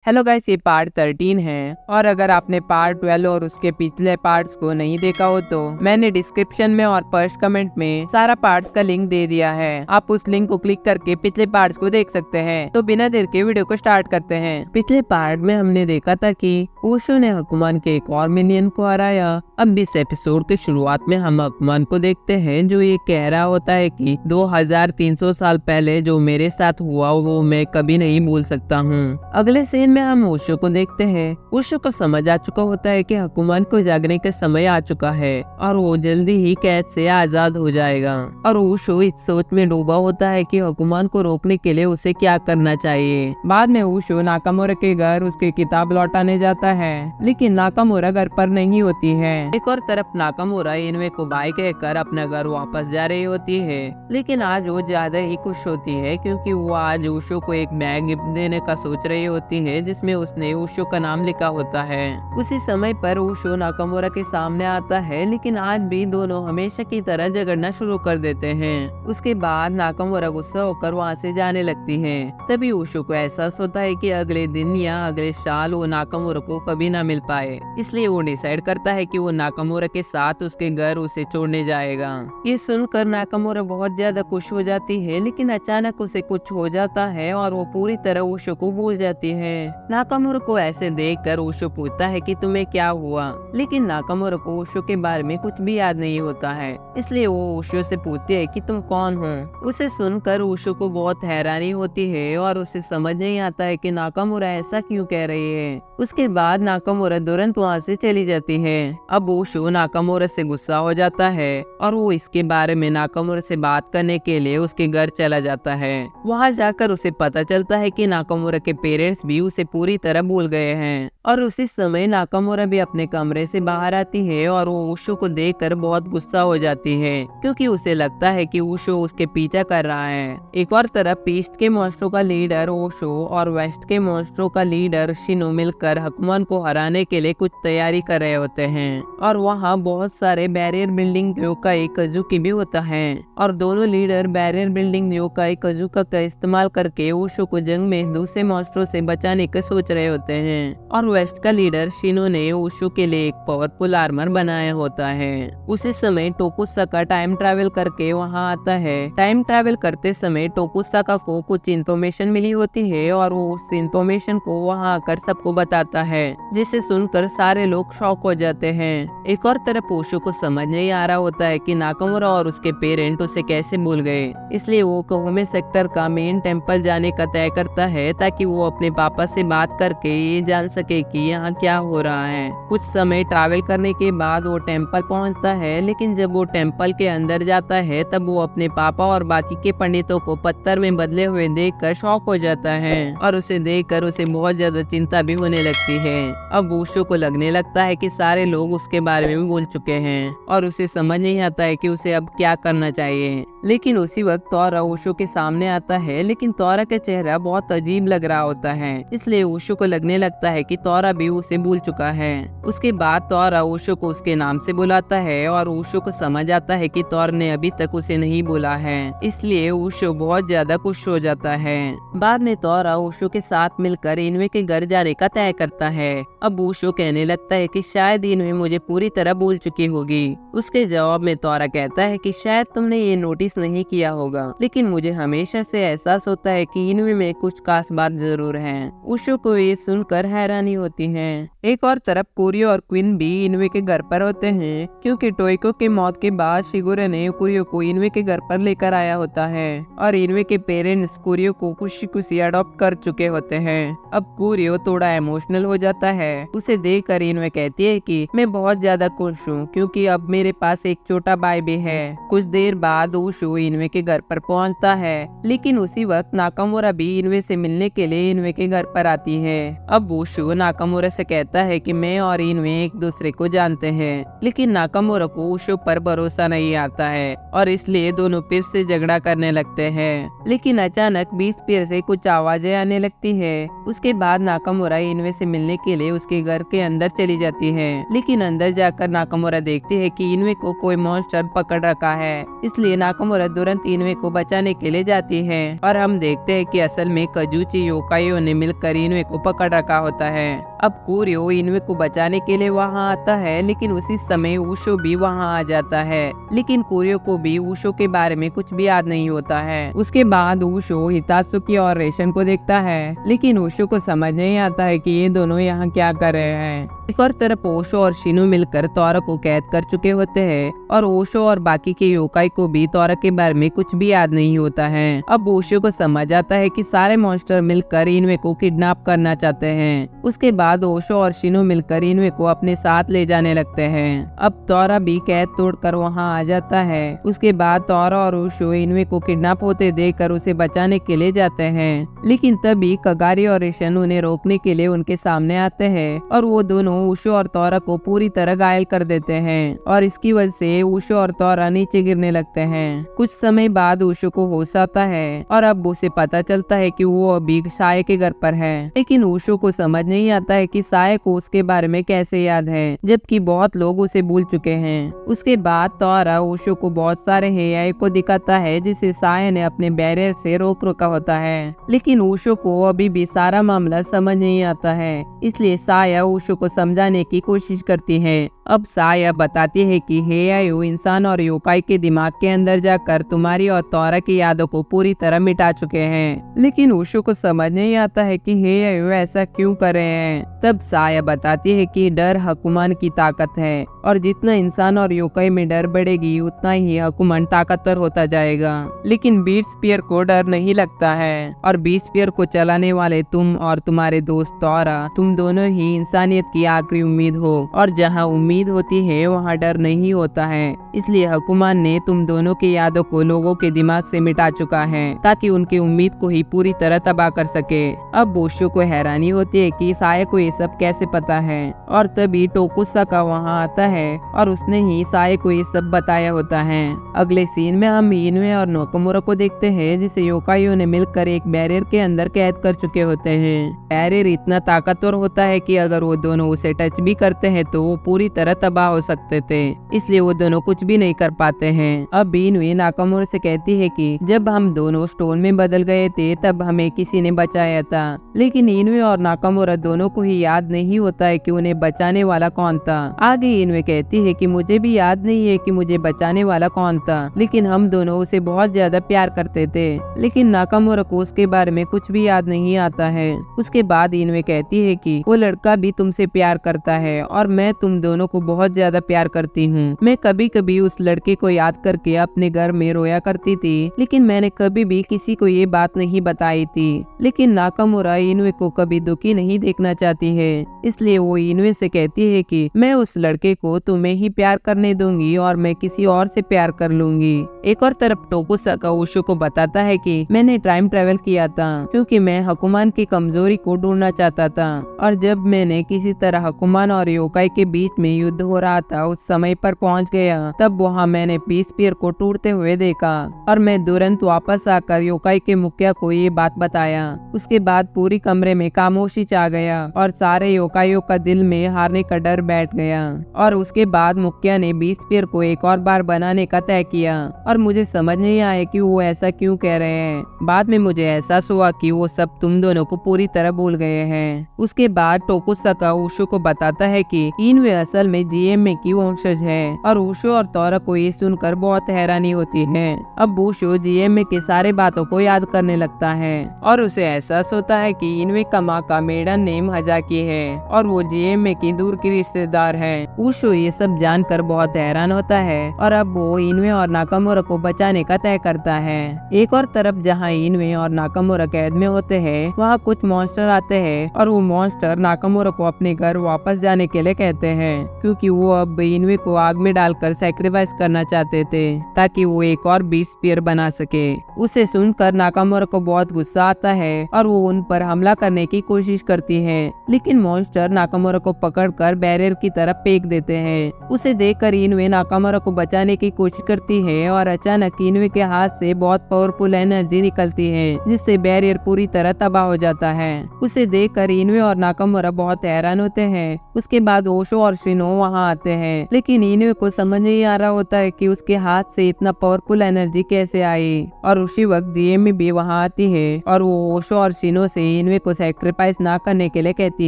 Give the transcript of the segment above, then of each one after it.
Hello guys, ये part 13 है और अगर आपने पार्ट 12 और उसके पिछले पार्ट्स को नहीं देखा हो तो मैंने डिस्क्रिप्शन में और फर्स्ट कमेंट में सारा पार्ट्स का लिंक दे दिया है। आप उस लिंक को क्लिक करके पिछले पार्ट्स को देख सकते हैं। तो बिना देर के वीडियो को स्टार्ट करते हैं। पिछले पार्ट में हमने देखा था कि ओशो ने हकुमान के एक और मिनियन को हराया। अब इस एपिसोड के शुरुआत में हम हकुमान को देखते हैं जो ये कह रहा होता है कि 2300 साल पहले जो मेरे साथ हुआ वो मैं कभी नहीं भूल सकता हूँ। अगले सीन में हम ओशो को देखते हैं। ओशो को समझ आ चुका होता है कि हकुमान को जागने का समय आ चुका है और वो जल्दी ही कैद से आजाद हो जाएगा। और ओशो इस सोच में डूबा होता है कि हकुमान को रोकने के लिए उसे क्या करना चाहिए। बाद में ओशो नाकामुरा के घर उसकी किताब लौटाने जाता है, लेकिन नाकामुरा घर पर नहीं होती है। एक और तरफ नाकामुरा इनवे को बाय कहकर अपना घर वापस जा रही होती है, लेकिन आज वो ज्यादा ही खुश होती है क्योंकि वो आज ओशो को एक बैग गिफ्ट देने का सोच रही होती है जिसमें उसने ओशो का नाम लिखा होता है। उसी समय पर ओशो नाकामुरा के सामने आता है, लेकिन आज भी दोनों हमेशा की तरह झगड़ना शुरू कर देते हैं। उसके बाद नाकामुरा गुस्सा होकर वहाँ से जाने लगती है। तभी ओशो को एहसास होता है कि अगले दिन या अगले साल वो नाकामुरा को कभी ना मिल पाए, इसलिए वो डिसाइड करता है कि वो नाकामुरा के साथ उसके घर उसे छोड़ने जाएगा। ये सुनकर नाकामुरा बहुत ज्यादा खुश हो जाती है, लेकिन अचानक उसे कुछ हो जाता है और वो पूरी तरह ओशो को भूल जाती है। नाकामुरा को ऐसे देखकर ओशो पूछता है कि तुम्हें क्या हुआ, लेकिन नाकामुरा को ओशो के बारे में कुछ भी याद नहीं होता है, इसलिए वो ओशो से पूछती है कि तुम कौन हो। उसे सुनकर ओशो को बहुत हैरानी होती है और उसे समझ नहीं आता है कि नाकामुरा ऐसा क्यों कह रही है। उसके बाद नाकामुरा तुरंत वहाँ से चली जाती है। अब ओशो नाकामुरा से गुस्सा हो जाता है और वो इसके बारे में नाकामुरा से बात करने के लिए उसके घर चला जाता है। वहाँ जाकर उसे पता चलता है कि नाकामुरा के पेरेंट्स भी उसे पूरी तरह भूल गए हैं। और उसी समय नाकामुरा भी अपने कमरे से बाहर आती है और वो ओशो को देखकर बहुत गुस्सा हो जाती है क्योंकि उसे लगता है कि ओशो उसके पीछा कर रहा है। एक और तरफ ईस्ट के मॉन्स्टरों का लीडर ओशो और वेस्ट के मॉन्स्टरों का लीडर शिनो मिलकर हकुमान को हराने के लिए कुछ तैयारी कर रहे होते हैं और वहाँ बहुत सारे बैरियर बिल्डिंग योकाई कजुकी भी होता है और दोनों लीडर बैरियर बिल्डिंग योकाई कजुका का इस्तेमाल करके ओशो को जंग में दूसरे मॉन्स्टरों से बचाने का सोच रहे होते हैं। और वेस्ट का लीडर शिनो ने ओशो के लिए एक पावरफुल आर्मर बनाया होता है। उसी समय टोकुसाका टाइम ट्रैवल करके वहाँ आता है। टाइम ट्रैवल करते समय टोकुसाका को कुछ इन्फॉर्मेशन मिली होती है और वो उस इन्फॉर्मेशन को वहाँ आकर सबको बताता है, जिसे सुनकर सारे लोग शॉक हो जाते हैं। एक और तरफ ओशो को समझ नहीं आ रहा होता है कि नाकामुरा और उसके पेरेंट उसे कैसे भूल गए, इसलिए वो कोहोमे सेक्टर का मेन टेम्पल जाने का तय करता है ताकि वो अपने पापा से बात करके ये जान सके कि यहाँ क्या हो रहा है। कुछ समय ट्रैवल करने के बाद वो टेम्पल पहुँचता है, लेकिन जब वो टेम्पल के अंदर जाता है तब वो अपने पापा और बाकी के पंडितों को पत्थर में बदले हुए देखकर शॉक हो जाता है और उसे देखकर उसे बहुत ज्यादा चिंता भी होने लगती है। अब ओशो को लगने लगता है कि सारे लोग उसके बारे में भूल चुके हैं और उसे समझ नहीं आता है कि उसे अब क्या करना चाहिए। लेकिन उसी वक्त तोरा ओशो के सामने आता है, लेकिन तोरा का चेहरा बहुत अजीब लग रहा होता है, इसलिए ओशो को लगने लगता है कि तोरा भी उसे भूल चुका है। उसके बाद तोरा ओशो को उसके नाम से बुलाता है और ओशो को समझ आता है कि तोरा ने अभी तक उसे नहीं बोला है, इसलिए ओशो बहुत ज्यादा खुश हो जाता है। बाद में तोरा ओशो के साथ मिलकर इनवे के घर जाने का तय करता है। अब ओशो कहने लगता है कि शायद इनवे मुझे पूरी तरह भूल चुकी होगी। उसके जवाब में तोरा कहता है कि शायद तुमने ये नोटिस नहीं किया होगा, लेकिन मुझे हमेशा से एहसास होता है कि इनवे में कुछ खास बात जरूर है। ओशो को ये सुनकर हैरानी होती है। एक और तरफ कुरियो और क्विन भी इनवे के घर पर होते हैं क्योंकि टोइको के मौत के बाद शिगुरे ने कुरियो को इनवे के घर पर लेकर आया होता है और इनवे के पेरेंट्स कुरियो को खुशी खुशी अडॉप्ट कर चुके होते हैं। अब कुरियो थोड़ा इमोशनल हो जाता है। उसे देखकर इनवे कहती है कि मैं बहुत ज्यादा खुश हूँ क्योंकि अब मेरे पास एक छोटा भाई भी है। कुछ देर बाद ओशो इनवे के घर पर पहुंचता है, लेकिन उसी वक्त नाकामुरा भी इनवे से मिलने के लिए इनवे के घर पर आती है। अब ओशो नाकामुरा से कहता है कि मैं और इनवे एक दूसरे को जानते हैं, लेकिन नाकामुरा को उशो पर भरोसा नहीं आता है और इसलिए दोनों फिर से झगड़ा करने लगते हैं। लेकिन अचानक बीच पेड़ से कुछ आवाजें आने लगती है। उसके बाद नाकामुरा इनवे से मिलने के लिए उसके घर के अंदर चली जाती है, लेकिन अंदर जाकर नाकामुरा देखती है कि इनवे को कोई मॉन्स्टर पकड़ रखा है। इसलिए नाकामुरा तुरंत इनवे को बचाने के लिए जाती है और हम देखते हैं कि असल में कजूची योकाइयों ने मिलकर इनवे को पकड़ रखा होता है। अब कुरियो इनवे को बचाने के लिए वहाँ आता है, लेकिन उसी समय उशो भी वहाँ आ जाता है। लेकिन कुरियो को भी उशो के बारे में कुछ भी याद नहीं होता है। उसके बाद उशो हितात्सुकी और रेशन को देखता है, लेकिन उशो को समझ नहीं आता है कि ये दोनों यहाँ क्या कर रहे हैं। एक और तरफ ओशो और शिनु मिलकर तोरा को कैद कर चुके होते हैं और ओशो और बाकी के योकाई को भी तोरा के बारे में कुछ भी याद नहीं होता है। अब ओशो को समझ आता है कि सारे मॉन्स्टर मिलकर इनवे को किडनैप करना चाहते हैं। उसके बाद ओशो और शिनु मिलकर इनवे को अपने साथ ले जाने लगते हैं। अब तोरा भी कैद तोड़कर वहाँ आ जाता है। उसके बाद तोरा और ओशो इनवे को किडनैप होते देखकर उसे बचाने के लिए जाते हैं, लेकिन तभी कगारी और रेशन उन्हें रोकने के लिए उनके सामने आते हैं और वो दोनों उशो और तोरा को पूरी तरह घायल कर देते हैं और इसकी वजह से उशो और तोरा नीचे गिरने लगते हैं। कुछ समय बाद उशो को होश आता है और अब उसे पता चलता है कि वो अभी साये के घर पर है, लेकिन उशो को समझ नहीं आता है कि साये को उसके बारे में कैसे याद है, जबकि बहुत लोग उसे भूल चुके हैं। उसके बाद तोरा उशो को बहुत सारे हेयाई को दिखाता है जिसे साये ने अपने बैरियर से रोक रखा होता है, लेकिन उशो को अभी भी सारा मामला समझ नहीं आता है। इसलिए साया उशो को समझाने की कोशिश करती है। अब साया बताती है कि हेयायू इंसान और योकाई के दिमाग के अंदर जाकर तुम्हारी और तोरा की यादों को पूरी तरह मिटा चुके हैं, लेकिन उशो को समझ नहीं आता है कि हेयायू ऐसा क्यों कर रहे हैं। तब साया बताती है कि डर हकुमान की ताकत है और जितना इंसान और योकाई में डर बढ़ेगी उतना ही हकुमान ताकतवर होता जाएगा। लेकिन बीट स्पीयर को डर नहीं लगता है और बीट स्पीयर को चलाने वाले तुम और तुम्हारे दोस्त तोरा, तुम दोनों ही इंसानियत की आखिरी उम्मीद हो और जहाँ उम्मीद होती है वहाँ डर नहीं होता है। इसलिए हकुमान ने तुम दोनों की यादों को लोगों के दिमाग से मिटा चुका है ताकि उनकी उम्मीद को ही पूरी तरह तबाह कर सके। अब बोशो को हैरानी होती है कि साये को ये सब कैसे पता है और तभी टोकुसाका वहाँ आता है और उसने ही साये को ये सब बताया होता है। अगले सीन में हम इनवे और नाकामुरा को देखते हैं जिसे योकाइयों ने मिलकर एक बैरियर के अंदर कैद कर चुके होते हैं। बैरियर इतना ताकतवर होता है कि अगर वो दोनों उसे टच भी करते हैं तो वो पूरी तरह तबाह हो सकते थे, इसलिए वो दोनों कुछ भी नहीं कर पाते हैं। अब इनवे नाकामुरा से कहती है कि जब हम दोनों स्टोन में बदल गए थे तब हमें किसी ने बचाया था, लेकिन इनवे और नाकामुरा दोनों को ही याद नहीं होता है कि उन्हें बचाने वाला कौन था। आगे इनवे कहती है कि मुझे भी याद नहीं है कि मुझे बचाने वाला कौन था, लेकिन हम दोनों उसे बहुत ज्यादा प्यार करते थे। लेकिन नाकामुरा को उसके बारे में कुछ भी याद नहीं आता है। उसके बाद इनवे कहती है कि वो लड़का भी तुमसे प्यार करता है और मैं तुम दोनों को बहुत ज्यादा प्यार करती हूँ। मैं कभी कभी उस लड़के को याद करके अपने घर में रोया करती थी, लेकिन मैंने कभी भी किसी को ये बात नहीं बताई थी। लेकिन नाकामुरा इनवे को कभी दुखी नहीं देखना चाहती है, इसलिए वो इनवे से कहती है कि मैं उस लड़के को तुम्हें ही प्यार करने दूंगी और मैं किसी और से प्यार कर लूंगी। एक और तरफ टोकुसाका उशो को बताता है कि मैंने टाइम ट्रेवल किया था क्योंकि मैं हकुमान की कमजोरी को ढूंढना चाहता था, और जब मैंने किसी तरह हकुमान और योकाई के बीच में युद्ध हो रहा था उस समय पर पहुंच गया। तब वहाँ मैंने पीस स्पीयर को टूटते हुए देखा और मैं तुरंत वापस आकर योकाई के मुखिया को ये बात बताया। उसके बाद पूरी कमरे में खामोशी छा गया और सारे योकाइयों का दिल में हारने का डर बैठ गया। और उसके बाद मुखिया ने पीस स्पीयर को एक और बार बनाने का तय किया और मुझे समझ नहीं आया कि वो ऐसा क्यों कह रहे हैं। बाद में मुझे एहसास हुआ कि वो सब तुम दोनों को पूरी तरह भूल गए हैं। उसके बाद टोकुसाका उशो को बताता है कि इनवे असल में जीएमए की वंशज है और उशो और तोरा को ये सुनकर बहुत हैरानी होती है। अब उशो जीएमए के सारे बातों को याद करने लगता है और उसे एहसास होता है कि इनवे का माँ का मेडन नेम हजाकी है और वो जीएमए की दूर की रिश्तेदार है। उशो ये सब जानकर बहुत हैरान होता है और अब वो इनवे और नाकामुरा को बचाने का तय करता है। एक और तरफ जहाँ इनवे और नाकामुरा कैद में होते हैं वहाँ कुछ मॉन्स्टर आते हैं और वो मॉन्स्टर नाकामुरा को अपने घर वापस जाने के लिए कहते हैं क्योंकि वो अब इनवे को आग में डालकर सैक्रिफाइस करना चाहते थे ताकि वो एक और बीट स्पीयर बना सके। उसे सुनकर नाकामुरा को बहुत गुस्सा आता है और वो उन पर हमला करने की कोशिश करती है, हैं, लेकिन मॉन्स्टर नाकामुरा को पकड़कर बैरियर की तरफ फेंक देते हैं। उसे देखकर इनुए नाकामुरा को बचाने की कोशिश करती है और अचानक इनुए के हाथ से बहुत पावरफुल एनर्जी निकलती है, जिससे बैरियर पूरी तरह तबाह हो जाता है। उसे देखकर इनुए और नाकामुरा बहुत हैरान होते हैं। उसके बाद ओशो और शिनो वहाँ आते हैं, लेकिन इनुए को समझ नहीं आ रहा होता है कि उसके हाथ से इतना पावरफुल एनर्जी कैसे आई। और उसी वक्त जीएम भी वहाँ आती है और वो ओशो और शिनो से इनुए को सैक्रिफाइस ना करने के लिए कहती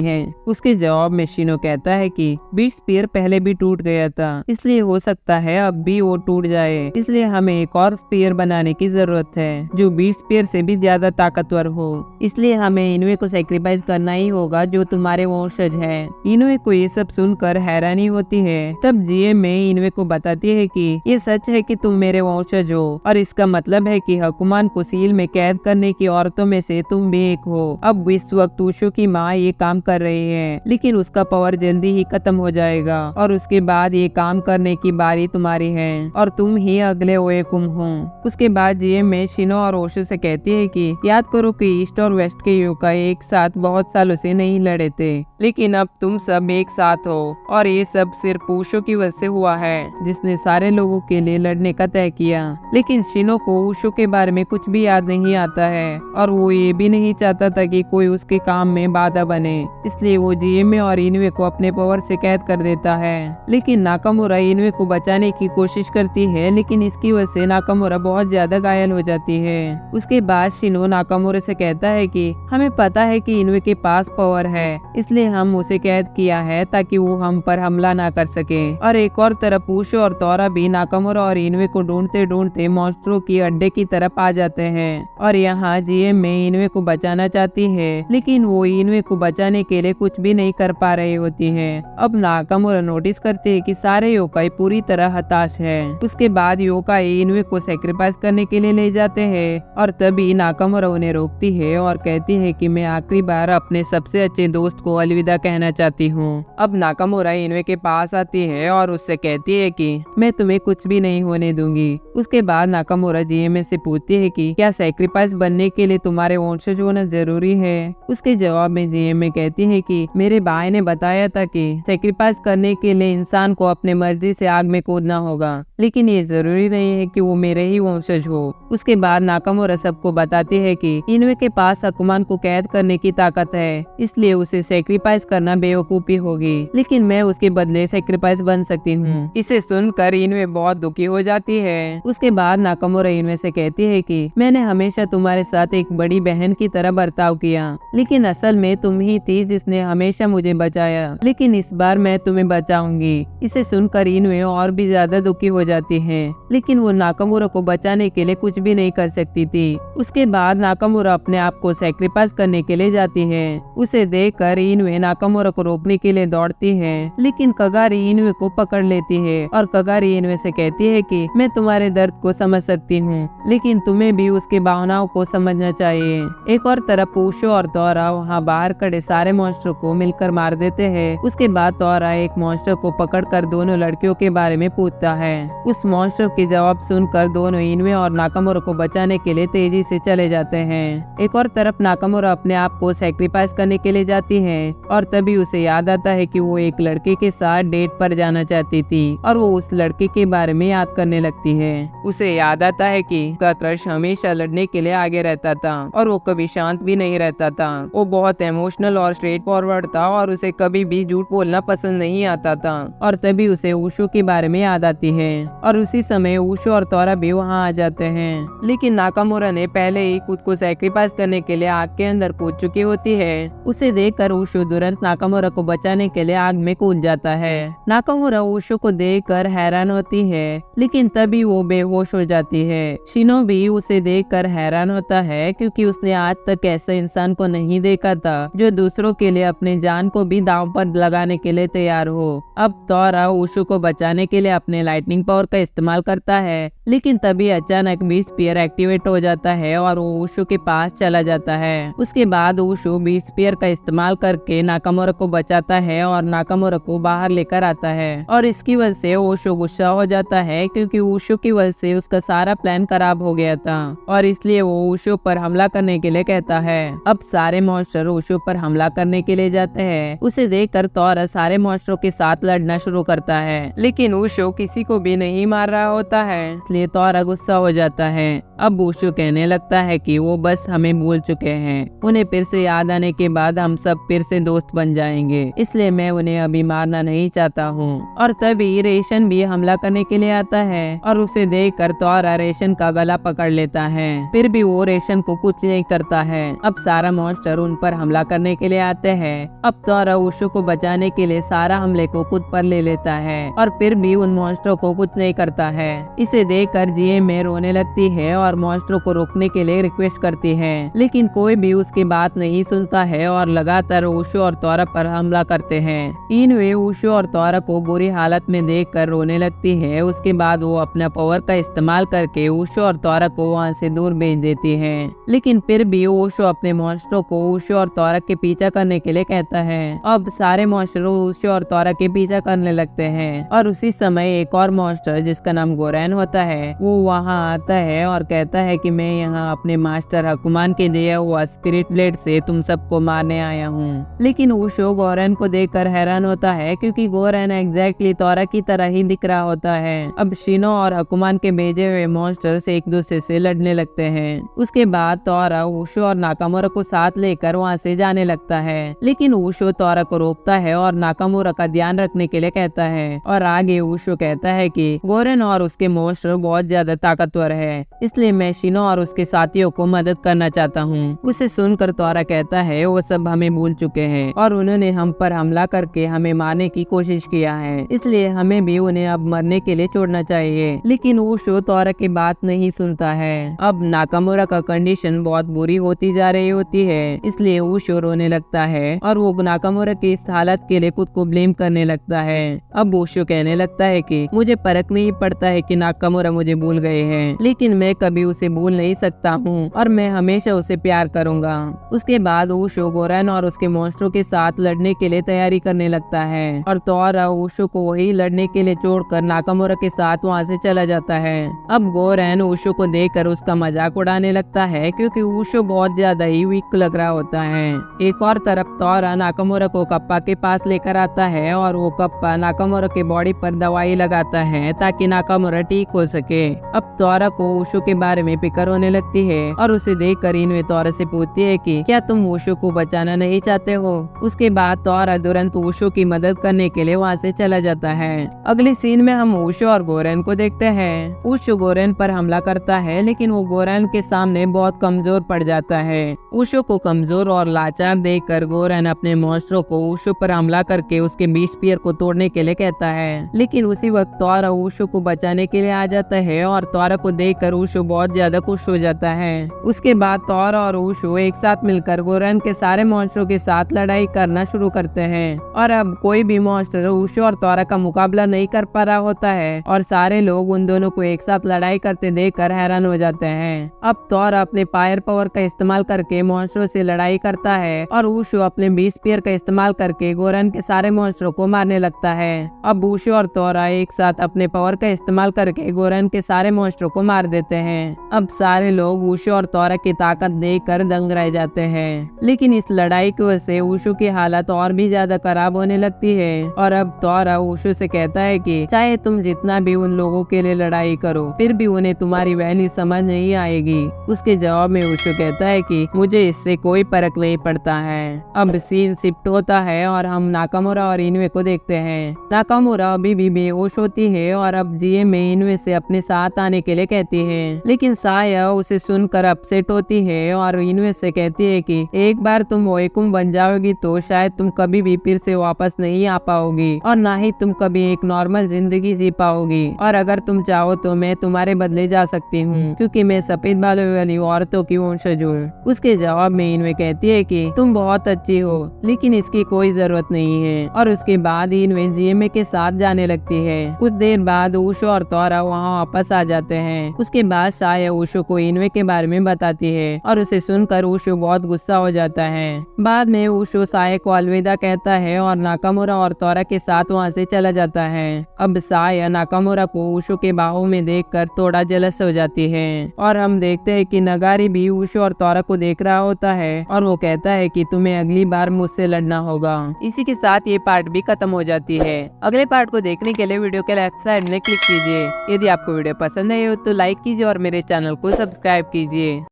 है। उसके जवाब में शिनो कहता है कि बीट स्पीयर पहले भी टूट गया था, इसलिए हो सकता है अब भी वो टूट जाए, इसलिए हमें एक और स्पीयर बनाने की जरूरत है जो बीट स्पीयर से भी ज्यादा ताकतवर हो। इसलिए हमें इनुए को सैक्रिफाइस करना ही होगा जो तुम्हारे वंशज है। इनुए को ये सब सुनकर हैरानी होती है। तब जीएम में इनुए को बताती है कि ये सच है कि तुम मेरे वंशज हो और इसका मतलब है कि हकुमान को सील में कैद करने की औरतों में से तुम भी एक हो। अब इस वक्त उशो की माँ ये काम कर रही है, लेकिन उसका पावर जल्दी ही खत्म हो जाएगा और उसके बाद ये काम करने की बारी तुम्हारी है और तुम ही अगले ओएकुम हो। उसके बाद जीएम में शिनो और ओशो से कहती है कि याद करो कि ईस्ट और वेस्ट के योका एक साथ बहुत सालों से नहीं लड़े थे, लेकिन अब तुम सब एक साथ हो और ये सब सिर्फ उशो की वजह से हुआ है, जिसने सारे लोगों के लिए लड़ने का तय किया। लेकिन शिनो को उशो के बारे में कुछ भी याद नहीं आता है और वो ये भी नहीं चाहता था कि कोई उसके काम में बाधा बने, इसलिए वो जीएम और इनुए को अपने पावर से कैद कर देता है। लेकिन नाकामुरा इनुए को बचाने की कोशिश करती है, लेकिन इसकी वजह से नाकामुरा बहुत ज्यादा घायल हो जाती है। उसके बाद शिनो नाकामुरा से कहता है कि हमें पता है कि इनुए के पास पावर है, इसलिए हम उसे कैद किया है ताकि वो हम पर हमला ना कर सके। और एक और तरफ उशो और तोरा भी नाकामुरा और इनुए को ढूंढते ढूंढते मॉन्स्टरों की अड्डे की तरफ आ जाते हैं और यहाँ जीएम में इनुए को बचाना चाहती है, लेकिन वो इनुए को बचाने के लिए कुछ भी नहीं कर पा रही होती है। अब नाकामुरा नोटिस करते हैं कि सारे योकाई पूरी तरह हताश है। उसके बाद योकाई इनुए को सैक्रिफाइस करने के लिए ले जाते हैं और तभी नाकामुरा उन्हें रोकती है और कहती है कि मैं आखिरी बार अपने सबसे अच्छे दोस्त को अलविदा कहना चाहती हूँ। अब नाकामुरा इनुए के पास आती है और उससे कहती है कि मैं तुम्हें कुछ भी नहीं होने दूंगी। उसके बाद नाकामुरा जीएम से पूछती है कि क्या सैक्रिफाइस बनने के लिए तुम्हारे वंशज होना जरूरी है। उसके जवाब में जीएम कहती है कि मेरे भाई ने बताया था कि सैक्रिफाइस करने के लिए इंसान को अपने मर्जी से आग में कूदना होगा, लेकिन ये जरूरी नहीं है कि वो मेरे ही वंशज हो। उसके बाद नाकामुरा सबको बताती है कि इनुए के पास हकुमान को कैद करने की ताकत है, इसलिए उसे सैक्रिफाइस करना बेवकूफी होगी, लेकिन मैं उसके बदले सैक्रिफाइस बन सकती हूँ। इसे सुनकर इनुए बहुत दुखी हो जाती है। उसके बाद नाकामुरा इनुए से कहती है कि मैंने हमेशा तुम्हारे साथ एक बड़ी बहन की तरह बर्ताव किया, लेकिन असल में तुम ही थी जिसने हमेशा मुझे बचाया, लेकिन इस बार मैं तुम्हें बचाऊंगी। इसे सुनकर इनुए और भी ज्यादा दुखी हो जाती है, लेकिन वो नाकामुरा को बचाने के लिए कुछ भी नहीं कर सकती थी। उसके बाद नाकामुरा अपने आप को सैक्रिफाइस करने के लिए जाती है। उसे देखकर इनुए नाकामुरा को रोकने के लिए दौड़ती है, लेकिन कगारी इनुए को पकड़ लेती है और कगारी इनुए से कहती है कि मैं तुम्हारे दर्द को समझ सकती हूँ, लेकिन तुम्हें भी उसके भावनाओं को समझना चाहिए। एक और तरफ उशो और तोरा वहाँ बाहर खड़े सारे मॉन्स्टर को मिलकर मार देते हैं। उसके बाद तोरा एक मॉन्स्टर को पकड़कर दोनों लड़कियों के बारे में पूछता है। उस मॉन्स्टर के जवाब सुनकर दोनों इनुए और नाकामुरा को बचाने के लिए तेजी से चले जाते हैं। एक और तरफ नाकामुरा अपने आप को सैक्रिफाइस करने के लिए जाती है और तभी उसे याद आता है कि वो एक लड़के के साथ डेट पर जाना चाहती थी और वो उस लड़के के बारे में याद करने लगती है। उसे याद आता है कि उसका क्रश हमेशा लड़ने के लिए आगे रहता था और वो कभी शांत भी नहीं रहता था। वो बहुत इमोशनल और स्ट्रेट फॉरवर्ड था और उसे कभी भी झूठ बोलना पसंद नहीं आता था। और तभी उसे उशो के बारे में याद आती है और उसी समय उशो और तोरा भी वहाँ आ जाते हैं, लेकिन नाकामुरा ने पहले ही खुद को सैक्रिफाइस करने के लिए आग के अंदर कूद चुकी होती है। उसे देखकर उशो तुरंत नाकामुरा को बचाने के लिए आग में कूद जाता है। नाकामुरा उशो को देखकर हैरान होती है, लेकिन तभी वो बेहोश हो जाती है। शिनो भी उसे देखकर हैरान होता है क्योंकि उसने आज तक ऐसे इंसान को नहीं देखा था जो दूसरों के लिए अपने जान को भी दांव पर लगाने के लिए तैयार हो। अब तोरा उशो को बचाने के लिए अपने लाइटनिंग पावर का इस्तेमाल करता है, लेकिन तभी अचानक बी स्पीयर एक्टिवेट हो जाता है और वो ऊशो के पास चला जाता है। उसके बाद ऊशो बी स्पीयर का इस्तेमाल करके नाकामुरा को बचाता है और नाकामुरा को बाहर लेकर आता है और इसकी वजह से ऊशो गुस्सा हो जाता है क्योंकि ऊशो की वजह से उसका सारा प्लान खराब हो गया था और इसलिए वो ऊशो पर हमला करने के लिए कहता है। अब सारे मॉन्स्टर ऊशो पर हमला करने के लिए जाते हैं। उसे देखकर तोरा सारे मॉन्स्टरों के साथ लड़ना शुरू करता है, लेकिन ऊशो किसी को भी नहीं मार रहा होता है, इसलिए तोरा गुस्सा हो जाता है। अब ऊशो कहने लगता है कि वो बस हमें भूल चुके हैं, उन्हें फिर से याद आने के बाद हम सब फिर से दोस्त बन जाएंगे, इसलिए मैं उन्हें अभी मारना नहीं चाहता हूँ। और तभी रेशन भी हमला करने के लिए आता है और उसे देखकर तोरा रेशन का गला पकड़ लेता है, फिर भी वो रेशन को कुछ नहीं करता है। अब सारा मॉन्स्टर उन पर हमला करने के लिए आते हैं। अब तोरा ऊशो को बचाने के लिए सारा हमले को खुद पर ले लेता है और फिर भी उन मॉन्स्टरों को कुछ नहीं करता है। इसे देखकर जिए में रोने लगती है और मॉन्स्टरों को रोकने के लिए रिक्वेस्ट करती है, लेकिन कोई भी उसकी बात नहीं सुनता है और लगातार ऊशो और तोरा पर हमला करते हैं। इनवे ऊशो और तोरा को बुरी हालत में देखकर रोने लगती है। उसके बाद वो अपना पावर का इस्तेमाल करके ऊशो और तोरा को वहाँ से दूर भेज देती है, लेकिन फिर भी ऊशो अपने मॉन्स्टरों को ऊशो और तोरा के पीछा करने के लिए कहता है। अब सारे मॉन्स्टर ऊशो और तोरा के पीछा करने लगते हैं और उसी समय एक और मॉन्स्टर जिसका नाम गोरैन होता है वो वहाँ आता है और कहता है कि मैं यहाँ अपने मास्टर हकुमान के दिया हुआ स्पिरिट ब्लेड से तुम सबको मारने आया हूँ। लेकिन ऊशो गोरैन को देखकर हैरान होता है क्योंकि गोरैन एग्जैक्टली तोरा की तरह ही दिख रहा होता है। अब शिनो और हकुमान के भेजे हुए मॉन्स्टर्स एक दूसरे से लड़ने लगते हैं। उसके बाद तोरा ऊशो और नाकामुरा को साथ लेकर वहाँ से जाने लगता है, लेकिन ऊशो तोरा को रोकता है और नाकामुरा का ध्यान रखने के लिए कहता है। और आगे ऊशो कहता है कि गोरैन और उसके मॉन्स्टर बहुत ज्यादा ताकतवर है, इसलिए मैं शिनो और उसके साथियों को मदद करना चाहता हूँ। उसे सुनकर तोरा कहता है वो सब हमें भूल चुके हैं और उन्होंने हम पर हमला करके हमें मारने की कोशिश किया है, इसलिए हमें भी उन्हें अब मरने के लिए छोड़ना चाहिए। लेकिन ऊशो तोरा की बात नहीं सुनता है। अब नाकामुरा का कंडीशन बहुत बुरी होती जा रही होती है, इसलिए ऊशो रोने लगता है और वो नाकामुरा की इस हालत के लिए खुद को ब्लेम करने लगता है। अब ऊशो कहने लगता है कि मुझे फर्क नहीं पड़ता है कि नाकामुरा मुझे भूल गए हैं, लेकिन मैं कभी उसे भूल नहीं सकता हूँ और मैं हमेशा उसे प्यार करूंगा। उसके बाद ऊशो गोरैन और उसके मॉन्स्टरों के साथ लड़ने के लिए तैयारी करने लगता है और तोरा ऊशो को वही लड़ने के लिए छोड़कर नाकामुरा के साथ वहाँ से चला जाता है। अब गोरैन ऊशो को देखकर उसका मजाक उड़ाने लगता है क्योंकि ऊशो बहुत ज्यादा ही वीक लग रहा होता है। एक और तरफ तोरा नाकामुरा को कप्पा के पास लेकर आता है और वो कप्पा नाकामुरा के बॉडी पर दवाई लगाता है ताकि नाकामुरा ठीक हो सके। अब तोरा को ऊशो के बारे में फिक्र होने लगती है और उसे देखकर इनवे तोरा से पूछती है कि क्या तुम ऊशो को बचाना नहीं चाहते हो। उसके बाद तोरा तुरंत ऊशो की मदद करने के लिए वहाँ से चला जाता है। अगले सीन में हम ऊशो और गोरैन को देखते हैं। ऊशो गोरैन पर हमला करता है, लेकिन वो गोरैन के सामने बहुत कमजोर पड़ जाता है। ऊशो को कमजोर और लाचार देखकर गोरैन अपने मॉन्स्टरों को ऊशो पर हमला करके उसके बी स्पीयर को तोड़ने के लिए कहता है, लेकिन उसी वक्त तोरा ऊशो को बचाने के लिए आ जाता है और तोरा को देखकर ऊशो बहुत ज्यादा खुश हो जाता है। उसके बाद तोरा और ऊशो एक साथ मिलकर गोरैन के सारे मॉन्स्टरों के साथ लड़ाई करना शुरू करते हैं और अब कोई भी मॉन्स्टर ऊशो और तोरा का मुकाबला नहीं कर पा रहा होता है और सारे लोग उन दोनों को एक साथ लड़ाई करते देखकर हैरान हो जाते हैं। अब तोरा अपने फायर पावर का इस्तेमाल करके मॉन्स्टरों से लड़ाई करता है और ऊशो अपने बी स्पीयर का इस्तेमाल करके गोरैन के सारे मॉन्स्टरों को मारने लगता है। अब ऊशो और तोरा एक साथ अपने पावर का इस्तेमाल करके गोरैन के सारे मॉन्स्टरों को मार देते हैं। अब सारे लोग ऊशो और तोरा की ताकत देखकर दंग रह जाते हैं, लेकिन इस लड़ाई की वजह से ऊशो की हालत और भी ज्यादा खराब होने लगती है और अब तोरा ऊशो से कहता है कि चाहे तुम जितना भी उन लोगों के लिए लड़ाई करो फिर भी उन्हें तुम्हारी वैल्यू समझ नहीं आएगी। उसके जवाब में ऊशो कहता है कि मुझे इससे कोई फर्क नहीं पड़ता है। अब सीन शिफ्ट होता है और हम नाकामुरा और इनवे को देखते हैं। नाकामुरा अभी भी बेहोश होती है और अब जीए में इनवे से अपने साथ आने के लिए कहती है, लेकिन साया उसे सुनकर अपसेट होती है और इनवे से कहती है कि एक बार तुम ओएकुम बन जाओगी तो शायद तुम कभी भी फिर से वापस नहीं आ पाओगी और ना ही तुम कभी एक नॉर्मल जिंदगी जी पाओगी, और अगर तुम चाहो तो मैं तुम्हारे बदले जा सकती हूँ क्योंकि मैं सफेद बालों वाली औरतों की वंशज हूँ। उसके जवाब में इनवे कहती है कि तुम बहुत अच्छी हो लेकिन इसकी कोई जरूरत नहीं है, और उसके बाद इनवे जीएमए के साथ जाने लगती है। कुछ देर बाद ऊशो और तोरा वहाँ वापस आ जाते हैं। उसके बाद साया ऊशो को इनवे के बारे में बताती है और उसे सुनकर ऊशो बहुत गुस्सा हो जाता है। बाद में ऊशो साया को अलविदा कहता है और नाकामुरा और तोरा के साथ वहाँ से चला जाता है। अब साया नाकामुरा को ऊशो के बाहों में देखकर थोड़ा जलस हो जाती है और हम देखते हैं कि नगारी भी ऊशो और तोरा को देख रहा होता है और वो कहता है कि तुम्हें अगली बार मुझसे लड़ना होगा। इसी के साथ ये पार्ट भी खत्म हो जाती है। अगले पार्ट को देखने के लिए वीडियो के लेफ्ट साइड में क्लिक कीजिए। यदि आपको वीडियो पसंद आई हो तो लाइक कीजिए और मेरे चैनल को सब्सक्राइब कीजिए।